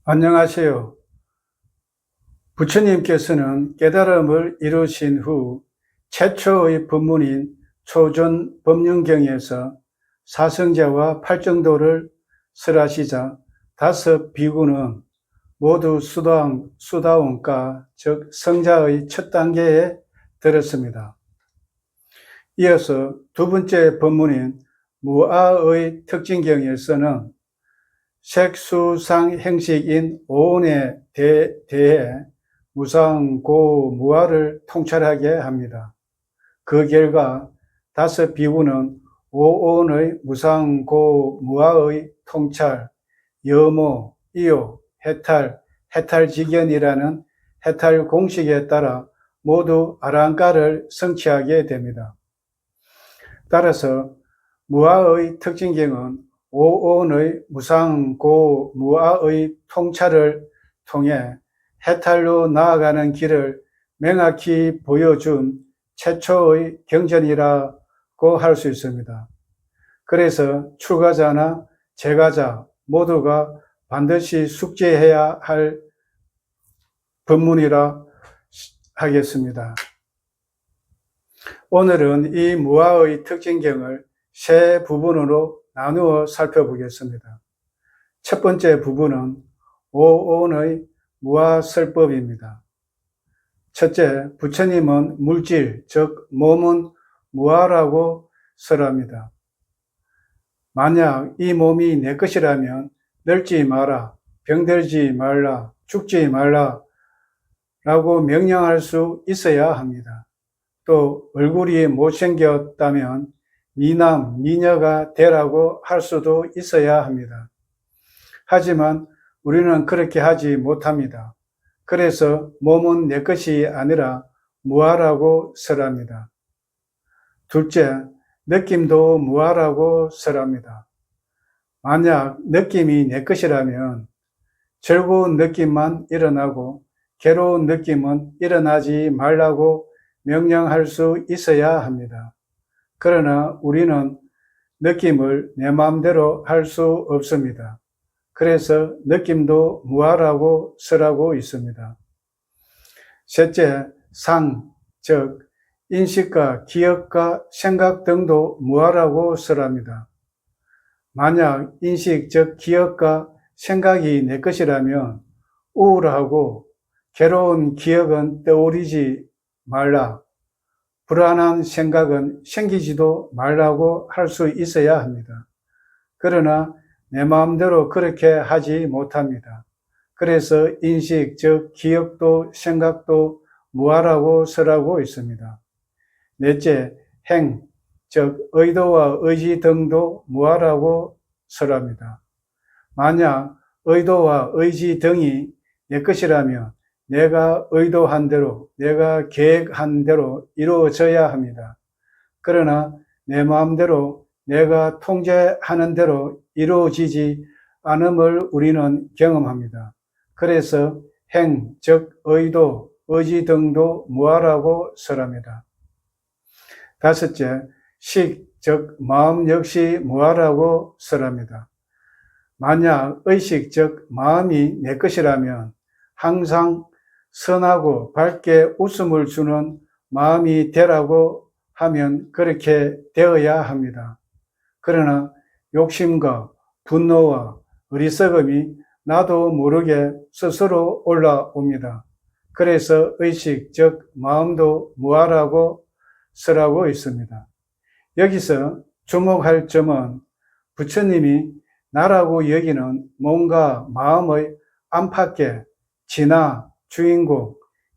안녕하세요. 부처님께서는 깨달음을 이루신 후 최초의 법문인 초전법륜경에서 사성제와 팔정도를 설하시자 다섯 비구는 모두 수다원가 즉 성자의 첫 단계에 들었습니다. 이어서 두 번째 법문인 무아의 특징경에서는 색수상 행식인 오온에 대해 무상고무아를 통찰하게 합니다. 그 결과 다섯 비구는 오온의 무상고무아의 통찰, 여모, 이요, 해탈직연이라는 해탈 공식에 따라 모두 아랑가를 성취하게 됩니다. 따라서 무아의 특징경은 오온의 무상고무아의 통찰을 통해 해탈로 나아가는 길을 명확히 보여준 최초의 경전이라고 할 수 있습니다. 그래서 출가자나 재가자 모두가 반드시 숙지해야 할 법문이라 하겠습니다. 오늘은 이 무아의 특징경을 세 부분으로 나누어 살펴보겠습니다. 첫 번째 부분은 오온의 무아설법입니다. 첫째, 부처님은 물질, 즉 몸은 무아라고 설합니다. 만약 이 몸이 내 것이라면 늙지 마라, 병들지 말라, 죽지 말라 라고 명령할 수 있어야 합니다. 또 얼굴이 못생겼다면 미남, 미녀가 되라고 할 수도 있어야 합니다. 하지만 우리는 그렇게 하지 못합니다. 그래서 몸은 내 것이 아니라 무아라고 설합니다. 둘째, 느낌도 무아라고 설합니다. 만약 느낌이 내 것이라면 즐거운 느낌만 일어나고 괴로운 느낌은 일어나지 말라고 명령할 수 있어야 합니다. 그러나 우리는 느낌을 내 마음대로 할 수 없습니다. 그래서 느낌도 무아라고 설하고 있습니다. 셋째, 상, 즉 인식과 기억과 생각 등도 무아라고 설합니다. 만약 인식, 즉 기억과 생각이 내 것이라면 우울하고 괴로운 기억은 떠오르지 말라, 불안한 생각은 생기지도 말라고 할 수 있어야 합니다. 그러나 내 마음대로 그렇게 하지 못합니다. 그래서 인식, 즉 기억도 생각도 무아라고 설하고 있습니다. 넷째, 행, 즉 의도와 의지 등도 무아라고 설합니다. 만약 의도와 의지 등이 내 것이라면 내가 의도한 대로, 내가 계획한 대로 이루어져야 합니다. 그러나 내 마음대로 내가 통제하는 대로 이루어지지 않음을 우리는 경험합니다. 그래서 행, 즉 의도, 의지 등도 무아라고 설합니다. 다섯째, 식, 즉 마음 역시 무아라고 설합니다. 만약 의식, 즉 마음이 내 것이라면 항상 선하고 밝게 웃음을 주는 마음이 되라고 하면 그렇게 되어야 합니다. 그러나 욕심과 분노와 어리석음이 나도 모르게 스스로 올라옵니다. 그래서 의식, 즉 마음도 무아라고 설하고 있습니다. 여기서 주목할 점은 부처님이 나라고 여기는 몸과 마음의 안팎에 진화, 주인공,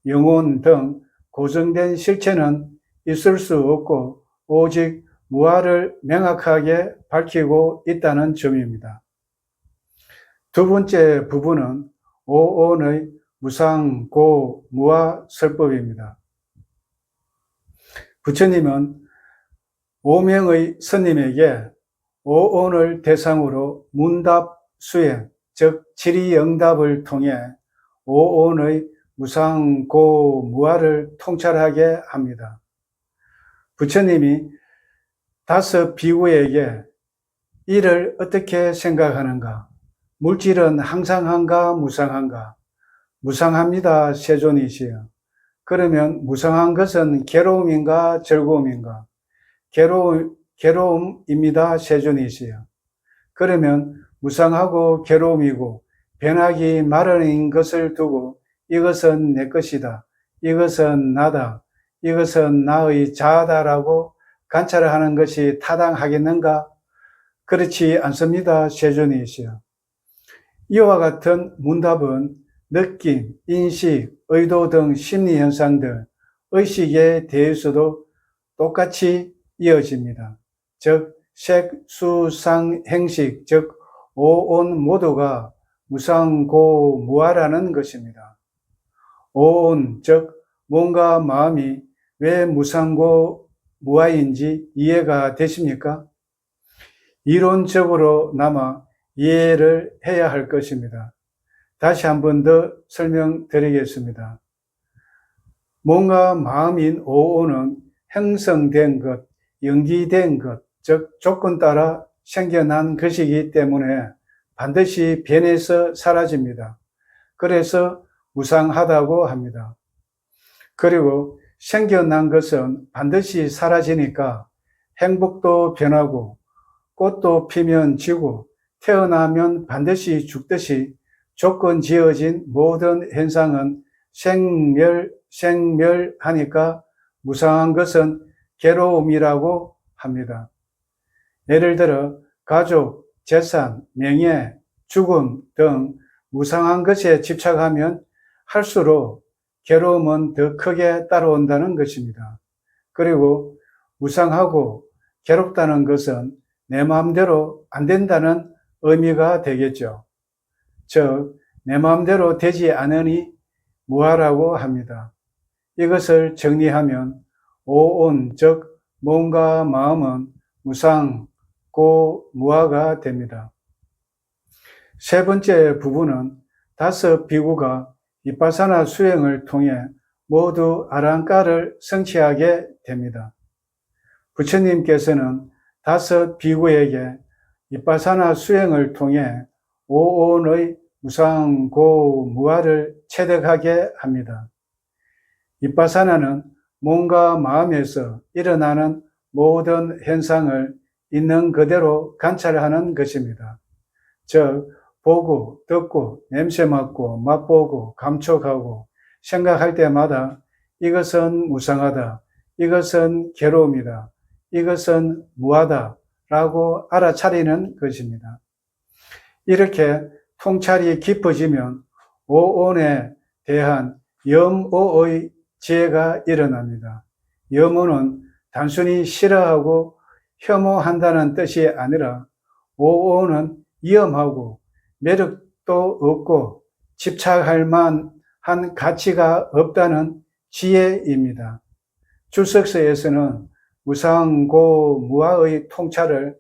영혼 등 고정된 실체는 있을 수 없고 오직 무아를 명확하게 밝히고 있다는 점입니다. 두 번째 부분은 오온의 무상고무아 설법입니다. 부처님은 5명의 스님에게 오온을 대상으로 문답 수행, 즉 질의응답을 통해 오온의 무상고무아를 통찰하게 합니다. 부처님이 다섯 비구에게 이를 어떻게 생각하는가, 물질은 항상한가 무상한가? 무상합니다. 세존이시여. 그러면 무상한 것은 괴로움인가 즐거움인가? 괴로움입니다. 세존이시여. 그러면 무상하고 괴로움이고 변하기 마련인 것을 두고 이것은 내 것이다. 이것은 나다. 이것은 나의 자아다라고 관찰을 하는 것이 타당하겠는가? 그렇지 않습니다. 세존이시여. 이와 같은 문답은 느낌, 인식, 의도 등 심리현상들, 의식에 대해서도 똑같이 이어집니다. 즉, 색, 수, 상, 행식, 즉 오온 모두가 무상고무아라는 것입니다. 오온, 즉 몸과 마음이 왜 무상고무아인지 이해가 되십니까? 이론적으로나마 이해를 해야 할 것입니다. 다시 한 번 더 설명드리겠습니다. 몸과 마음인 오온은 형성된 것, 연기된 것, 즉 조건 따라 생겨난 것이기 때문에 반드시 변해서 사라집니다. 그래서 무상하다고 합니다. 그리고 생겨난 것은 반드시 사라지니까 행복도 변하고 꽃도 피면 지고 태어나면 반드시 죽듯이 조건 지어진 모든 현상은 생멸하니까 무상한 것은 괴로움이라고 합니다. 예를 들어 가족, 재산, 명예, 죽음 등 무상한 것에 집착하면 할수록 괴로움은 더 크게 따라온다는 것입니다. 그리고 무상하고 괴롭다는 것은 내 마음대로 안 된다는 의미가 되겠죠. 즉, 내 마음대로 되지 않으니 무아라고 합니다. 이것을 정리하면 오온, 즉 몸과 마음은 무상, 무아가 됩니다. 세 번째 부분은 5 비구가 비파사나 수행을 통해 모두 아랑가를 성취하게 됩니다. 부처님께서는 5 비구에게 비파사나 수행을 통해 오온의 무상고무아를 체득하게 합니다. 비파사나는 몸과 마음에서 일어나는 모든 현상을 있는 그대로 관찰하는 것입니다. 즉, 보고, 듣고, 냄새 맡고, 맛보고, 감촉하고, 생각할 때마다 이것은 무상하다, 이것은 괴로움이다, 이것은 무하다 라고 알아차리는 것입니다. 이렇게 통찰이 깊어지면 오온에 대한 염오의 지혜가 일어납니다. 염오는 단순히 싫어하고 혐오한다는 뜻이 아니라 오온은 위험하고 매력도 없고 집착할 만한 가치가 없다는 지혜입니다. 출석서에서는 무상고무아의 통찰을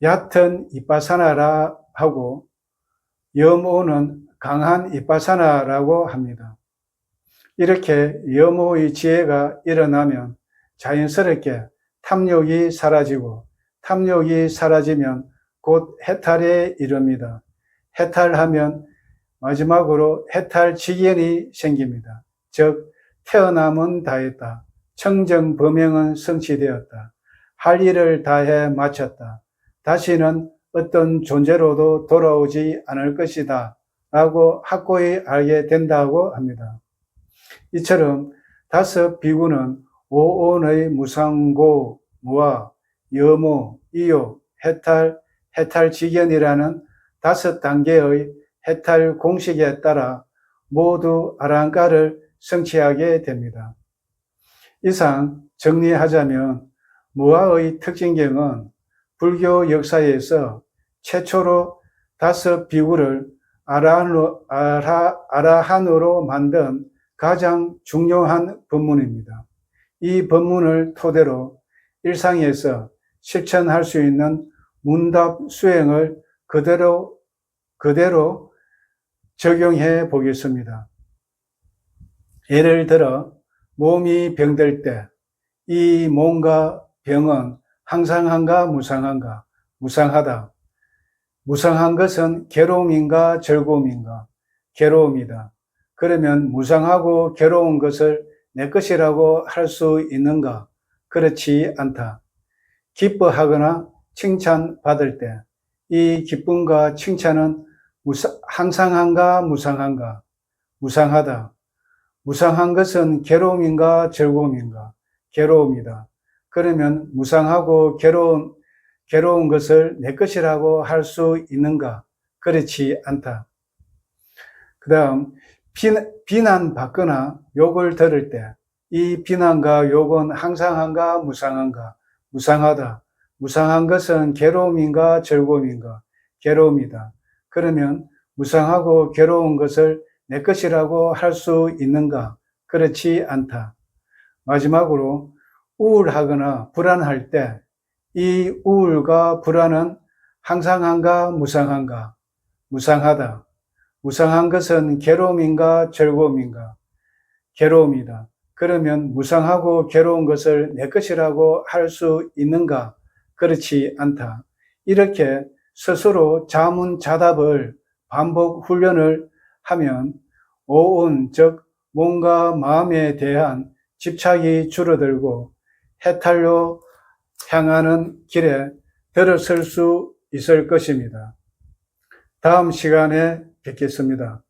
얕은 이빠사나라 하고 염오는 강한 이빠사나라고 합니다. 이렇게 염오의 지혜가 일어나면 자연스럽게 탐욕이 사라지고 탐욕이 사라지면 곧 해탈에 이릅니다. 해탈하면 마지막으로 해탈직연이 생깁니다. 즉 태어남은 다했다. 청정범행은 성취되었다. 할 일을 다해 마쳤다. 다시는 어떤 존재로도 돌아오지 않을 것이다 라고 확고히 알게 된다고 합니다. 이처럼 5 비구는 오온의 무상고, 무아, 염오, 이욕, 해탈직연이라는 5 단계의 해탈 공식에 따라 모두 아랑가를 성취하게 됩니다. 이상 정리하자면 무아의 특징경은 불교 역사에서 최초로 5 비구를 아라한으로 만든 가장 중요한 법문입니다. 이 법문을 토대로 일상에서 실천할 수 있는 문답 수행을 그대로 적용해 보겠습니다. 예를 들어 몸이 병들 때 이 몸과 병은 항상한가 무상한가? 무상하다. 무상한 것은 괴로움인가 즐거움인가? 괴로움이다. 그러면 무상하고 괴로운 것을 내 것이라고 할 수 있는가? 그렇지 않다. 기뻐하거나 칭찬받을 때 이 기쁨과 칭찬은 항상한가 무상한가? 무상하다. 무상한 것은 괴로움인가 즐거움인가? 괴로움이다. 그러면 무상하고 괴로운 것을 내 것이라고 할 수 있는가? 그렇지 않다. 그 다음 비난받거나 욕을 들을 때 이 비난과 욕은 항상한가 무상한가? 무상하다. 무상한 것은 괴로움인가 즐거움인가? 괴로움이다. 그러면 무상하고 괴로운 것을 내 것이라고 할 수 있는가? 그렇지 않다. 마지막으로 우울하거나 불안할 때 이 우울과 불안은 항상한가 무상한가? 무상하다. 무상한 것은 괴로움인가 즐거움인가? 괴로움이다. 그러면 무상하고 괴로운 것을 내 것이라고 할 수 있는가? 그렇지 않다. 이렇게 스스로 자문자답을 반복 훈련을 하면 오온, 즉 몸과 마음에 대한 집착이 줄어들고 해탈로 향하는 길에 들어설 수 있을 것입니다. 다음 시간에 뵙겠습니다.